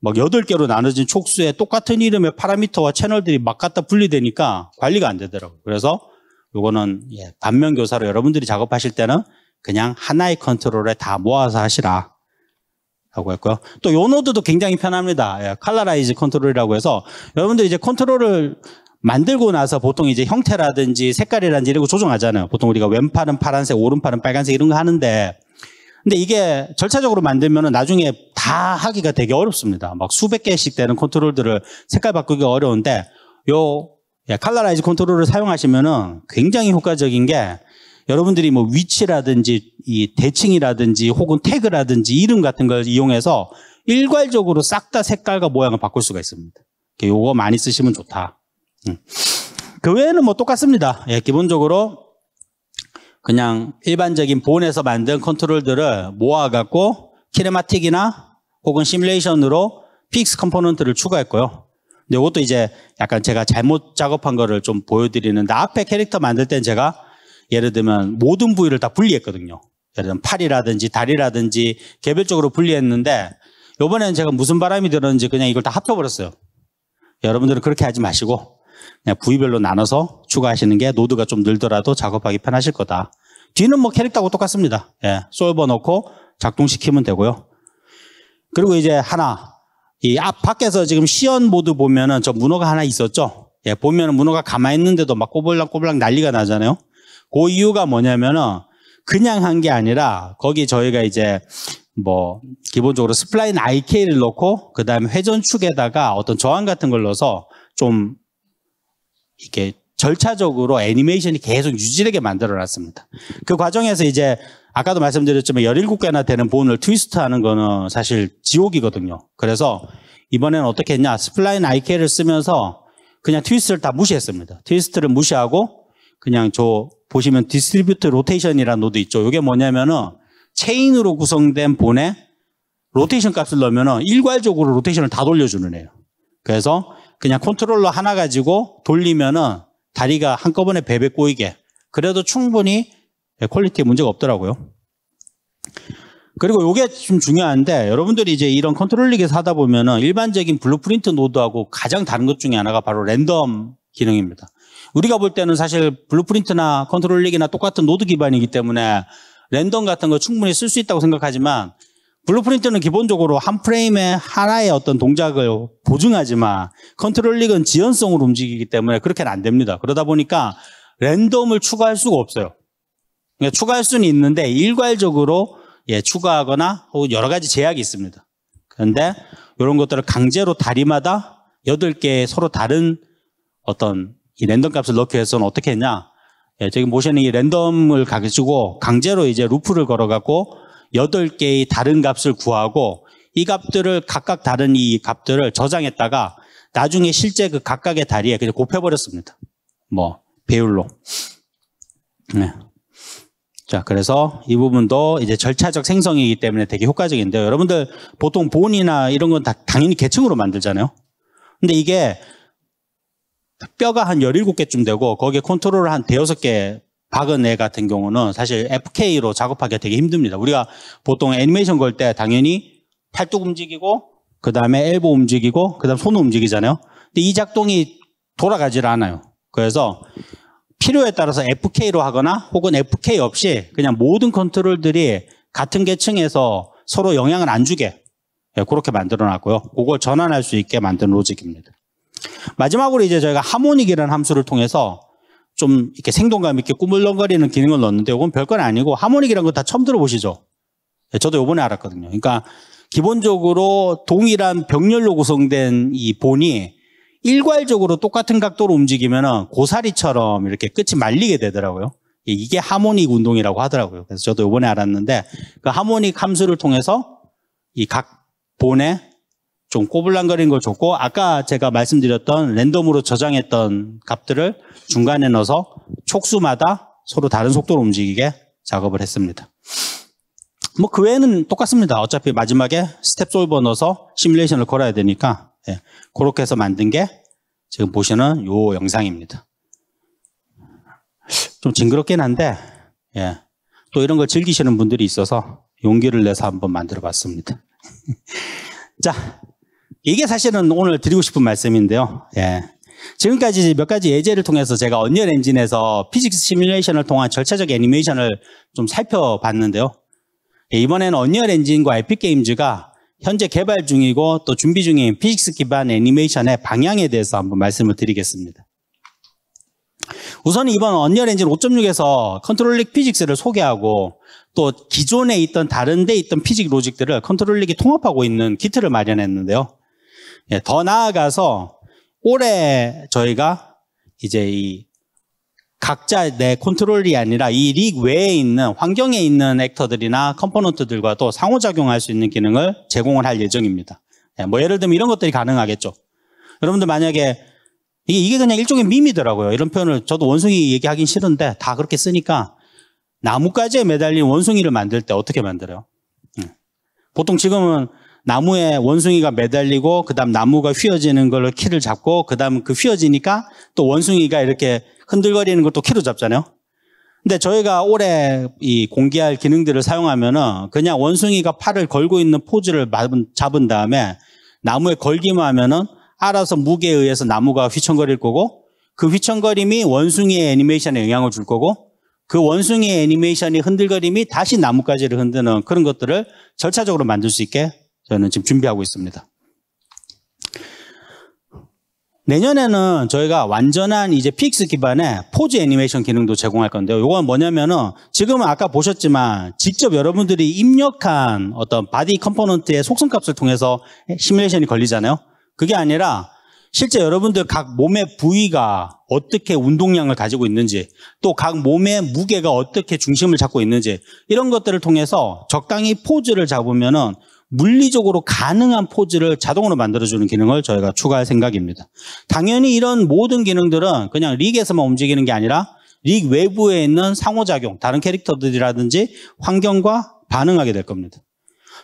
막 8개로 나눠진 촉수에 똑같은 이름의 파라미터와 채널들이 막 갖다 분리되니까 관리가 안 되더라고요. 그래서 요거는 반면교사로 여러분들이 작업하실 때는 그냥 하나의 컨트롤에 다 모아서 하시라 라고 했고요. 또 요 노드도 굉장히 편합니다. 컬러라이즈 컨트롤이라고 해서 여러분들이 이제 컨트롤을 만들고 나서 보통 이제 형태라든지 색깔이라든지 이런 거 조정하잖아요. 보통 우리가 왼팔은 파란색, 오른팔은 빨간색 이런 거 하는데, 근데 이게 절차적으로 만들면은 나중에 다 하기가 되게 어렵습니다. 막 수백 개씩 되는 컨트롤들을 색깔 바꾸기가 어려운데, 요 컬러라이즈 컨트롤을 사용하시면은 굉장히 효과적인 게, 여러분들이 뭐 위치라든지 이 대칭이라든지 혹은 태그라든지 이름 같은 걸 이용해서 일괄적으로 싹 다 색깔과 모양을 바꿀 수가 있습니다. 요거 많이 쓰시면 좋다. 그 외에는 뭐 똑같습니다. 기본적으로 그냥 일반적인 본에서 만든 컨트롤들을 모아갖고 키네마틱이나 혹은 시뮬레이션으로 픽스 컴포넌트를 추가했고요. 근데 이것도 이제 약간 제가 잘못 작업한 거를 좀 보여드리는데, 앞에 캐릭터 만들 땐 제가 예를 들면 모든 부위를 다 분리했거든요. 예를 들면 팔이라든지 다리라든지 개별적으로 분리했는데, 이번에는 제가 무슨 바람이 들었는지 그냥 이걸 다 합쳐버렸어요. 여러분들은 그렇게 하지 마시고 그냥 부위별로 나눠서 추가하시는 게 노드가 좀 늘더라도 작업하기 편하실 거다. 뒤는 뭐 캐릭터하고 똑같습니다. 솔버 넣고 작동시키면 되고요. 그리고 이제 하나, 이 앞 밖에서 지금 시연 모드 보면은 저 문어가 하나 있었죠. 보면은 문어가 가만히 있는데도 막 꼬불락꼬불락 난리가 나잖아요. 그 이유가 뭐냐면은 그냥 한 게 아니라 거기 저희가 이제 뭐 기본적으로 스플라인 IK를 넣고 그 다음에 회전축에다가 어떤 저항 같은 걸 넣어서 좀 이렇게 절차적으로 애니메이션이 계속 유지되게 만들어 놨습니다. 그 과정에서 이제 아까도 말씀드렸지만 17개나 되는 본을 트위스트 하는 거는 사실 지옥이거든요. 그래서 이번에는 어떻게 했냐, 스플라인 IK를 쓰면서 그냥 트위스트를 다 무시했습니다. 트위스트를 무시하고 그냥 저 보시면 디스트리뷰트 로테이션이라는 노드 있죠. 이게 뭐냐면은 체인으로 구성된 본에 로테이션 값을 넣으면은 일괄적으로 로테이션을 다 돌려주는 애예요. 그래서 그냥 컨트롤러 하나 가지고 돌리면은 다리가 한꺼번에 베베 꼬이게, 그래도 충분히 퀄리티에 문제가 없더라고요. 그리고 이게 좀 중요한데, 여러분들이 이제 이런 컨트롤링에서 하다 보면은 일반적인 블루프린트 노드하고 가장 다른 것 중에 하나가 바로 랜덤 기능입니다. 우리가 볼 때는 사실 블루프린트나 컨트롤링이나 똑같은 노드 기반이기 때문에 랜덤 같은 거 충분히 쓸 수 있다고 생각하지만, 블루프린트는 기본적으로 한 프레임에 하나의 어떤 동작을 보증하지만 컨트롤링은 지연성으로 움직이기 때문에 그렇게는 안 됩니다. 그러다 보니까 랜덤을 추가할 수가 없어요. 그러니까 추가할 수는 있는데 일괄적으로 추가하거나 혹은 여러 가지 제약이 있습니다. 그런데 이런 것들을 강제로 다리마다 8개의 서로 다른 어떤 이 랜덤 값을 넣기 위해서는 어떻게 했냐, 저기 보시는 이 랜덤을 가지고 강제로 이제 루프를 걸어갖고 8개의 다른 값을 구하고 이 값들을 각각 다른 이 값들을 저장했다가 나중에 실제 그 각각의 다리에 그냥 곱해버렸습니다. 뭐 배율로. 네. 자, 그래서 이 부분도 이제 절차적 생성이기 때문에 되게 효과적인데요. 여러분들 보통 본이나 이런 건 다 당연히 계층으로 만들잖아요. 근데 이게 뼈가 한 17개쯤 되고 거기에 컨트롤을 한 5개 박은 애 같은 경우는 사실 FK로 작업하기가 되게 힘듭니다. 우리가 보통 애니메이션 걸 때 당연히 팔뚝 움직이고 그 다음에 엘보 움직이고 그 다음 손 움직이잖아요. 근데 이 작동이 돌아가질 않아요. 그래서 필요에 따라서 FK로 하거나 혹은 FK 없이 그냥 모든 컨트롤들이 같은 계층에서 서로 영향을 안 주게 그렇게 만들어 놨고요. 그걸 전환할 수 있게 만든 로직입니다. 마지막으로 이제 저희가 하모닉이라는 함수를 통해서 좀 이렇게 생동감 있게 꾸물렁거리는 기능을 넣었는데 이건 별건 아니고, 하모닉이라는 거 다 처음 들어보시죠? 저도 이번에 알았거든요. 그러니까 기본적으로 동일한 병렬로 구성된 이 본이 일괄적으로 똑같은 각도로 움직이면은 고사리처럼 이렇게 끝이 말리게 되더라고요. 이게 하모닉 운동이라고 하더라고요. 그래서 저도 이번에 알았는데 그 하모닉 함수를 통해서 이 각 본에 좀 꼬불랑거리는 걸 줬고, 아까 제가 말씀드렸던 랜덤으로 저장했던 값들을 중간에 넣어서 촉수마다 서로 다른 속도로 움직이게 작업을 했습니다. 뭐 그 외에는 똑같습니다. 어차피 마지막에 스텝 솔버 넣어서 시뮬레이션을 걸어야 되니까 그렇게 해서 만든 게 지금 보시는 요 영상입니다. 좀 징그럽긴 한데 또 이런 걸 즐기시는 분들이 있어서 용기를 내서 한번 만들어 봤습니다. 자, 이게 사실은 오늘 드리고 싶은 말씀인데요. 지금까지 몇 가지 예제를 통해서 제가 언리얼 엔진에서 피직스 시뮬레이션을 통한 절차적 애니메이션을 좀 살펴봤는데요. 이번에는 언리얼 엔진과 에픽게임즈가 현재 개발 중이고 또 준비 중인 피직스 기반 애니메이션의 방향에 대해서 한번 말씀을 드리겠습니다. 우선 이번 언리얼 엔진 5.6에서 컨트롤릭 피직스를 소개하고 또 기존에 있던 다른 데 있던 피직 로직들을 컨트롤릭이 통합하고 있는 키트를 마련했는데요. 더 나아가서 올해 저희가 이제 이 각자 내 컨트롤이 아니라 이 릭 외에 있는 환경에 있는 액터들이나 컴포넌트들과도 상호작용할 수 있는 기능을 제공을 할 예정입니다. 뭐 예를 들면 이런 것들이 가능하겠죠. 여러분들 만약에 이게 그냥 일종의 밈이더라고요. 이런 표현을 저도 원숭이 얘기하긴 싫은데 다 그렇게 쓰니까 나뭇가지에 매달린 원숭이를 만들 때 어떻게 만들어요? 보통 지금은 나무에 원숭이가 매달리고 그다음 나무가 휘어지는 걸로 키를 잡고 그다음 그 휘어지니까 또 원숭이가 이렇게 흔들거리는 걸 또 키로 잡잖아요. 근데 저희가 올해 이 공개할 기능들을 사용하면은 그냥 원숭이가 팔을 걸고 있는 포즈를 잡은 다음에 나무에 걸기만 하면은 알아서 무게에 의해서 나무가 휘청거릴 거고 그 휘청거림이 원숭이의 애니메이션에 영향을 줄 거고 그 원숭이의 애니메이션이 흔들거림이 다시 나뭇가지를 흔드는 그런 것들을 절차적으로 만들 수 있게 저는 지금 준비하고 있습니다. 내년에는 저희가 완전한 이제 PX 기반의 포즈 애니메이션 기능도 제공할 건데요. 이건 뭐냐면은 지금은 아까 보셨지만 직접 여러분들이 입력한 어떤 바디 컴포넌트의 속성값을 통해서 시뮬레이션이 걸리잖아요. 그게 아니라 실제 여러분들 각 몸의 부위가 어떻게 운동량을 가지고 있는지 또 각 몸의 무게가 어떻게 중심을 잡고 있는지 이런 것들을 통해서 적당히 포즈를 잡으면은 물리적으로 가능한 포즈를 자동으로 만들어주는 기능을 저희가 추가할 생각입니다. 당연히 이런 모든 기능들은 그냥 릭에서만 움직이는 게 아니라 릭 외부에 있는 상호작용, 다른 캐릭터들이라든지 환경과 반응하게 될 겁니다.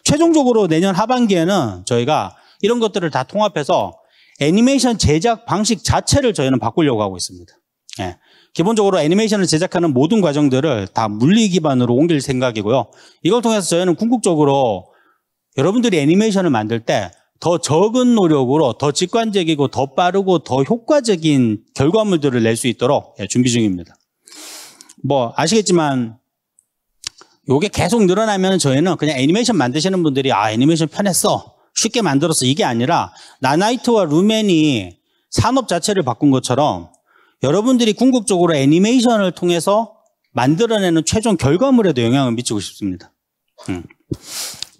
최종적으로 내년 하반기에는 저희가 이런 것들을 다 통합해서 애니메이션 제작 방식 자체를 저희는 바꾸려고 하고 있습니다. 예. 기본적으로 애니메이션을 제작하는 모든 과정들을 다 물리 기반으로 옮길 생각이고요. 이걸 통해서 저희는 궁극적으로 여러분들이 애니메이션을 만들 때 더 적은 노력으로 더 직관적이고 더 빠르고 더 효과적인 결과물들을 낼 수 있도록 준비 중입니다. 뭐 아시겠지만 이게 계속 늘어나면 저희는 그냥 애니메이션 만드시는 분들이 애니메이션 편했어, 쉽게 만들었어 이게 아니라 나나이트와 루멘이 산업 자체를 바꾼 것처럼 여러분들이 궁극적으로 애니메이션을 통해서 만들어내는 최종 결과물에도 영향을 미치고 싶습니다.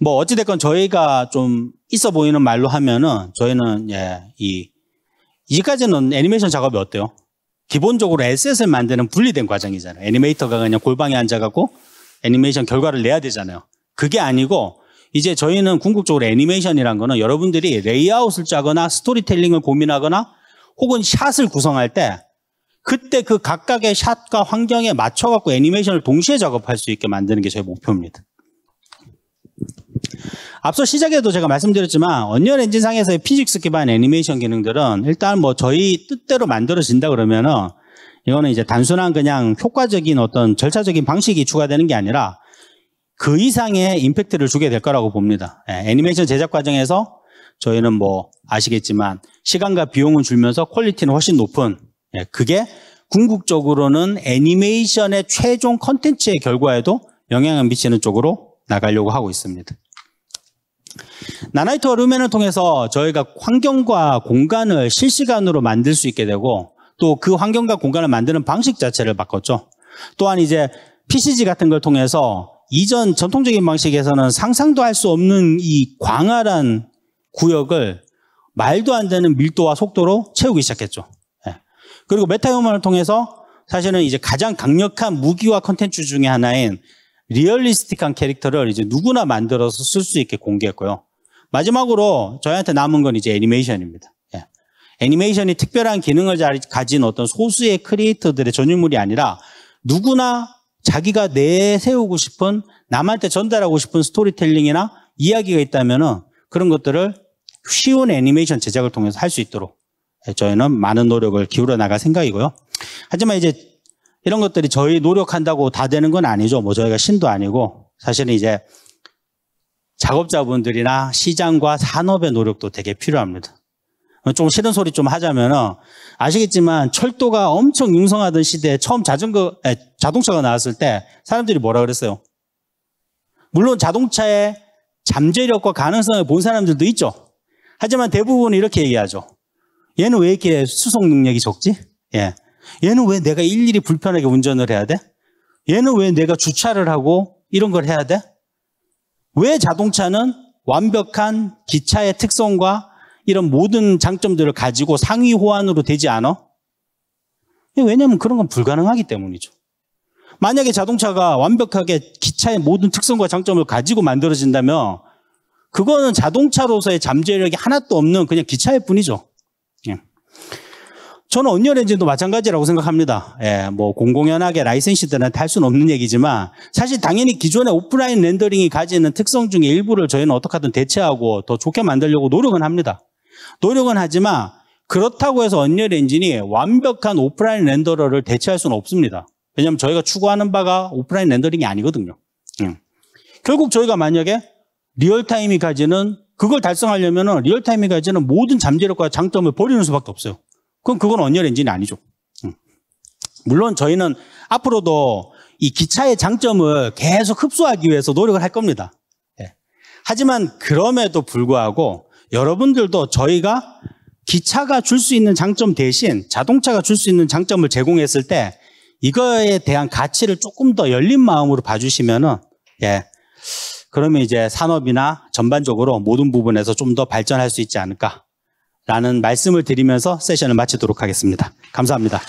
뭐 어찌됐건 저희가 좀 있어 보이는 말로 하면은 저희는 이제까지는 애니메이션 작업이 어때요? 기본적으로 에셋을 만드는 분리된 과정이잖아요. 애니메이터가 그냥 골방에 앉아갖고 애니메이션 결과를 내야 되잖아요. 그게 아니고 이제 저희는 궁극적으로 애니메이션이란 거는 여러분들이 레이아웃을 짜거나 스토리텔링을 고민하거나 혹은 샷을 구성할 때 그때 그 각각의 샷과 환경에 맞춰갖고 애니메이션을 동시에 작업할 수 있게 만드는 게 저희 목표입니다. 앞서 시작에도 제가 말씀드렸지만 언리얼 엔진상에서의 피직스 기반 애니메이션 기능들은 일단 뭐 저희 뜻대로 만들어진다 그러면은 이거는 이제 단순한 그냥 효과적인 어떤 절차적인 방식이 추가되는 게 아니라 그 이상의 임팩트를 주게 될 거라고 봅니다. 애니메이션 제작 과정에서 저희는 뭐 아시겠지만 시간과 비용은 줄면서 퀄리티는 훨씬 높은 그게 궁극적으로는 애니메이션의 최종 컨텐츠의 결과에도 영향을 미치는 쪽으로 나가려고 하고 있습니다. 나나이트와 루멘을 통해서 저희가 환경과 공간을 실시간으로 만들 수 있게 되고 또 그 환경과 공간을 만드는 방식 자체를 바꿨죠. 또한 이제 PCG 같은 걸 통해서 이전 전통적인 방식에서는 상상도 할 수 없는 이 광활한 구역을 말도 안 되는 밀도와 속도로 채우기 시작했죠. 그리고 메타휴먼을 통해서 사실은 이제 가장 강력한 무기와 컨텐츠 중에 하나인 리얼리스틱한 캐릭터를 이제 누구나 만들어서 쓸 수 있게 공개했고요. 마지막으로 저희한테 남은 건 이제 애니메이션입니다. 애니메이션이 특별한 기능을 가진 어떤 소수의 크리에이터들의 전유물이 아니라 누구나 자기가 내세우고 싶은 남한테 전달하고 싶은 스토리텔링이나 이야기가 있다면은 그런 것들을 쉬운 애니메이션 제작을 통해서 할 수 있도록 저희는 많은 노력을 기울여 나갈 생각이고요. 하지만 이제 이런 것들이 저희 노력한다고 다 되는 건 아니죠. 뭐 저희가 신도 아니고 사실은 이제 작업자분들이나 시장과 산업의 노력도 되게 필요합니다. 좀 싫은 소리 좀 하자면은 아시겠지만 철도가 엄청 융성하던 시대에 처음 자동차가 나왔을 때 사람들이 뭐라 그랬어요? 물론 자동차의 잠재력과 가능성을 본 사람들도 있죠. 하지만 대부분은 이렇게 얘기하죠. 얘는 왜 이렇게 수송 능력이 적지? 예. 얘는 왜 내가 일일이 불편하게 운전을 해야 돼? 얘는 왜 내가 주차를 하고 이런 걸 해야 돼? 왜 자동차는 완벽한 기차의 특성과 이런 모든 장점들을 가지고 상위 호환으로 되지 않아? 왜냐하면 그런 건 불가능하기 때문이죠. 만약에 자동차가 완벽하게 기차의 모든 특성과 장점을 가지고 만들어진다면 그거는 자동차로서의 잠재력이 하나도 없는 그냥 기차일 뿐이죠. 예. 저는 언리얼 엔진도 마찬가지라고 생각합니다. 예, 뭐 공공연하게 라이센시들한테 할 수는 없는 얘기지만 사실 당연히 기존의 오프라인 렌더링이 가지는 특성 중에 일부를 저희는 어떻게 하든 대체하고 더 좋게 만들려고 노력은 합니다. 노력은 하지만 그렇다고 해서 언리얼 엔진이 완벽한 오프라인 렌더러를 대체할 수는 없습니다. 왜냐하면 저희가 추구하는 바가 오프라인 렌더링이 아니거든요. 결국 저희가 만약에 리얼타임이 가지는 그걸 달성하려면 리얼타임이 가지는 모든 잠재력과 장점을 버리는 수밖에 없어요. 그럼 그건 언리얼 엔진이 아니죠. 물론 저희는 앞으로도 이 기차의 장점을 계속 흡수하기 위해서 노력을 할 겁니다. 하지만 그럼에도 불구하고 여러분들도 저희가 기차가 줄 수 있는 장점 대신 자동차가 줄 수 있는 장점을 제공했을 때 이거에 대한 가치를 조금 더 열린 마음으로 봐주시면은, 그러면 이제 산업이나 전반적으로 모든 부분에서 좀 더 발전할 수 있지 않을까라는 말씀을 드리면서 세션을 마치도록 하겠습니다. 감사합니다.